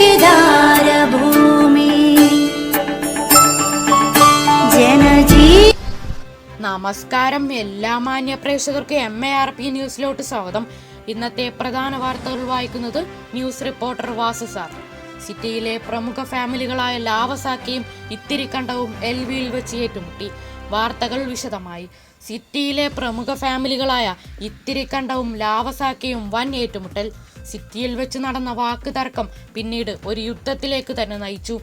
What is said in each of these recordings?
കേദാരഭൂമി ജനജീ. നമസ്കാരം, എല്ലാ മാന്യ പ്രേക്ഷകർക്ക് MARP ന്യൂസിലോട്ട് സ്വാഗതം. ഇന്നത്തെ പ്രധാന വാർത്തകൾ വായിക്കുന്നത് ന്യൂസ് റിപ്പോർട്ടർ വാസു സാർ. സിറ്റിയിലെ പ്രമുഖ ഫാമിലികളായ ലാവസാക്കയും ഇത്തിരിക്കണ്ടവും LVയിൽ വെച്ച് ഏറ്റുമുട്ടി. വാർത്തകൾ വിശദമായി. സിറ്റിയിലെ പ്രമുഖ ഫാമിലികളായ ഇത്തിരിക്കണ്ടവും ലാവസാക്കയും വൻ ഏറ്റുമുട്ടൽ. സിറ്റിയിൽ വെച്ച് നടന്ന വാക്ക് തർക്കം പിന്നീട് ഒരു യുദ്ധത്തിലേക്ക് തന്നെ നയിച്ചു.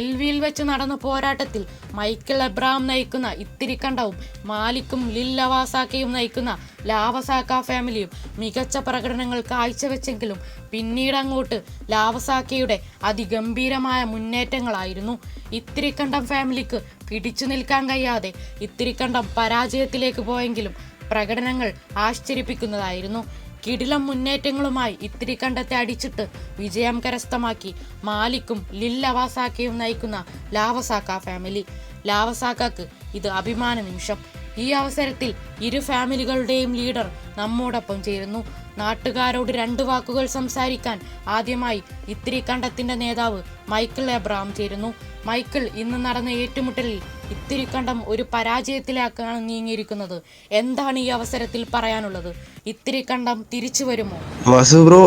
LVയിൽ വെച്ച് നടന്ന പോരാട്ടത്തിൽ മൈക്കിൾ എബ്രഹാം നയിക്കുന്ന ഇത്തിരിക്കണ്ടവും മാലിക്കും ലിൽ ലവാസാക്കയും നയിക്കുന്ന ലാവസാക്ക ഫാമിലിയും മികച്ച പ്രകടനങ്ങൾ കാഴ്ചവെച്ചെങ്കിലും പിന്നീട് അങ്ങോട്ട് ലാവസാക്കയുടെ അതിഗംഭീരമായ മുന്നേറ്റങ്ങളായിരുന്നു. ഇത്തിരിക്കണ്ടം ഫാമിലിക്ക് പിടിച്ചു നിൽക്കാൻ കഴിയാതെ ഇത്തിരിക്കണ്ടം പരാജയത്തിലേക്ക് പോയെങ്കിലും പ്രകടനങ്ങൾ ആശ്ചര്യപ്പിക്കുന്നതായിരുന്നു. കിടിലം മുന്നേറ്റങ്ങളുമായി ഇത്തിരിക്കണ്ടത്തെ അടിച്ചിട്ട് വിജയം കരസ്ഥമാക്കി മാലിക്കും ലിൽ ലവാസാക്കയും നയിക്കുന്ന ലാവസാക്ക ഫാമിലി. ലാവസാക്കക്ക് ഇത് അഭിമാന നിമിഷം. ഈ അവസരത്തിൽ ഇരു ഫാമിലികളുടെയും ലീഡർ നമ്മോടൊപ്പം ചേരുന്നു. നാട്ടുകാരോട് 2 വാക്കുകൾ സംസാരിക്കാൻ ആദ്യമായി ഇത്തിരിക്കണ്ടത്തിന്റെ നേതാവ് മൈക്കിൾ എബ്രഹാം ചേരുന്നു. മൈക്കിൾ, ഇന്ന് നടന്ന ഏറ്റുമുട്ടലിൽ ഇത്തിരിക്കണ്ടം ഒരു പരാജയത്തിലേക്കാണ് നീങ്ങിയിരിക്കുന്നത്. എന്താണ് ഈ അവസരത്തിൽ പറയാനുള്ളത്? ഇത്തിരിക്കണ്ടം തിരിച്ചു വരുമോ? വാസു ബ്രോ,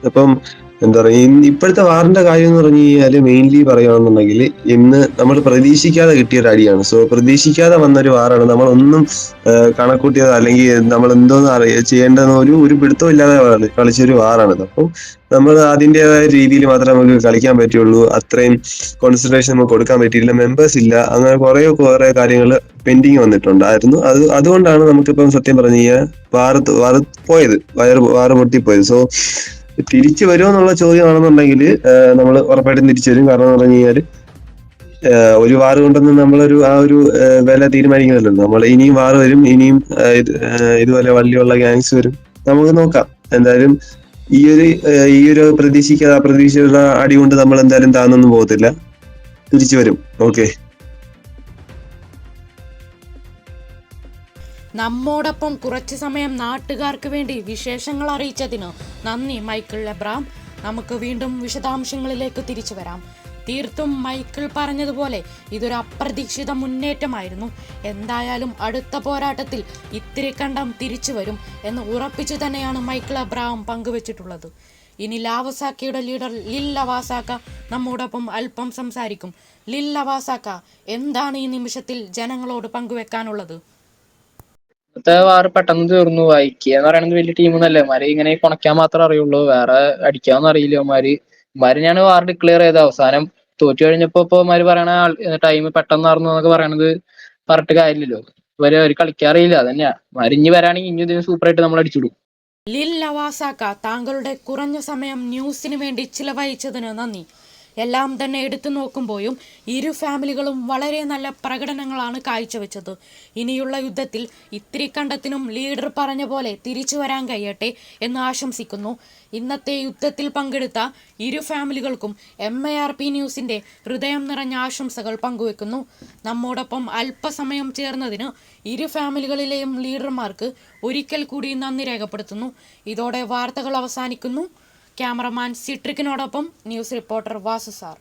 ഇപ്പം എന്താ പറയാ, ഇപ്പോഴത്തെ വാറിന്റെ കാര്യം എന്ന് പറഞ്ഞു കഴിഞ്ഞാല് മെയിൻലി പറയുകയാണെന്നുണ്ടെങ്കിൽ ഇന്ന് നമ്മൾ പ്രതീക്ഷിക്കാതെ കിട്ടിയൊരു അടിയാണ്. സോ പ്രതീക്ഷിക്കാതെ വന്നൊരു വാറാണ്. നമ്മളൊന്നും കണക്കൂട്ടിയത് അല്ലെങ്കിൽ നമ്മൾ എന്തോന്ന് ചെയ്യേണ്ടതെന്ന് ഒരു പിടുത്തവും ഇല്ലാതെ കളിച്ചൊരു വാറാണിത്. അപ്പം നമ്മൾ അതിൻ്റെതായ രീതിയിൽ മാത്രമേ നമുക്ക് കളിക്കാൻ പറ്റുള്ളൂ. അത്രയും കോൺസെൻട്രേഷൻ നമുക്ക് കൊടുക്കാൻ പറ്റിയില്ല. മെമ്പേഴ്സ് ഇല്ല. അങ്ങനെ കുറെ കാര്യങ്ങൾ പെൻഡിങ് വന്നിട്ടുണ്ടായിരുന്നു. അതുകൊണ്ടാണ് നമുക്കിപ്പം സത്യം പറഞ്ഞു കഴിഞ്ഞാൽ വാറ് പോയത്, വാറ് പൊട്ടിപ്പോയത്. സോ തിരിച്ചു വരുമോ എന്നുള്ള ചോദ്യമാണെന്നുണ്ടെങ്കിൽ നമ്മൾ ഉറപ്പായിട്ടും തിരിച്ചു വരും. കാരണം എന്ന് പറഞ്ഞു കഴിഞ്ഞാൽ ഒരു വാറ് കൊണ്ടൊന്നും നമ്മളൊരു വില തീരുമാനിക്കുന്നില്ലല്ലോ. നമ്മൾ ഇനിയും വാറ് വരും, ഇനിയും ഇതുപോലെ വലിയുള്ള ഗാങ്സ് വരും. നമുക്ക് നോക്കാം. എന്തായാലും ഈ ഒരു പ്രതീക്ഷിച്ചുള്ള അടി കൊണ്ട് നമ്മൾ എന്തായാലും താന്നൊന്നും പോകത്തില്ല, തിരിച്ചു വരും. ഓക്കെ. നമ്മോടൊപ്പം കുറച്ചു സമയം നാട്ടുകാർക്ക് വേണ്ടി വിശേഷങ്ങൾ അറിയിച്ചതിന് നന്ദി മൈക്കിൾ എബ്രഹാം. നമുക്ക് വീണ്ടും വിശദാംശങ്ങളിലേക്ക് തിരിച്ചു വരാം. തീർത്തും മൈക്കിൾ പറഞ്ഞതുപോലെ ഇതൊരു അപ്രതീക്ഷിത മുന്നേറ്റമായിരുന്നു. എന്തായാലും അടുത്ത പോരാട്ടത്തിൽ ഇത്തിരിക്കണ്ടം തിരിച്ചു വരും എന്ന് ഉറപ്പിച്ചു തന്നെയാണ് മൈക്കിൾ എബ്രഹാം പങ്കുവച്ചിട്ടുള്ളത്. ഇനി ലാവസാക്കയുടെ ലീഡർ ലിൽ ലവാസാക്ക നമ്മോടൊപ്പം അല്പം സംസാരിക്കും. ലിൽ ലവാസാക്ക, എന്താണ് ഈ നിമിഷത്തിൽ ജനങ്ങളോട് പങ്കുവെക്കാനുള്ളത്? ഇന്നത്തെ വാറ് പെട്ടെന്ന് തീർന്നു. IKEA എന്ന് പറയുന്നത് വലിയ ടീമൊന്നല്ല. ഇവന്മാര് ഇങ്ങനെ കുണയ്ക്കാൻ മാത്രമേ അറിയുള്ളൂ, വേറെ അടിക്കാന്ന് അറിയില്ല. ഇവന്മാര് വാർ ഡിക്ലെയർ ചെയ്ത അവസാനം തോറ്റു കഴിഞ്ഞപ്പോ ഇവന്മാര് പറയണ ടൈം പെട്ടെന്നായിരുന്നു എന്നൊക്കെ പറയണത് പറഞ്ഞിട്ട് കാര്യമില്ലല്ലോ. അവര് കളിക്കാറിയില്ല. അതന്നെയാ. ഇവന്മാര് ഇനി വരാണെങ്കിൽ ഇനി ഇതിന് സൂപ്പറായിട്ട് നമ്മൾ അടിച്ചിടും. ലിൽ ലവാസാക്ക, താങ്കളുടെ കുറഞ്ഞ സമയം ന്യൂസിന് വേണ്ടി ചിലവഴിച്ചതിന് നന്ദി. എല്ലാം തന്നെ എടുത്തു നോക്കുമ്പോഴും ഇരു ഫാമിലികളും വളരെ നല്ല പ്രകടനങ്ങളാണ് കാഴ്ചവെച്ചത്. ഇനിയുള്ള യുദ്ധത്തിൽ ഇത്തിരിക്കണ്ടത്തിനും ലീഡർ പറഞ്ഞ പോലെ തിരിച്ചു വരാൻ കഴിയട്ടെ എന്ന് ആശംസിക്കുന്നു. ഇന്നത്തെ യുദ്ധത്തിൽ പങ്കെടുത്ത ഇരു ഫാമിലികൾക്കും MARP ന്യൂസിന്റെ ഹൃദയം നിറഞ്ഞ ആശംസകൾ പങ്കുവെക്കുന്നു. നമ്മോടൊപ്പം അല്പസമയം ചേർന്നതിന് ഇരു ഫാമിലികളിലെയും ലീഡർമാർക്ക് ഒരിക്കൽ കൂടി നന്ദി രേഖപ്പെടുത്തുന്നു. ഇതോടെ വാർത്തകൾ അവസാനിക്കുന്നു. ക്യാമറമാൻ സിട്രിക്കിനോടൊപ്പം ന്യൂസ് റിപ്പോർട്ടർ വാസു സാർ.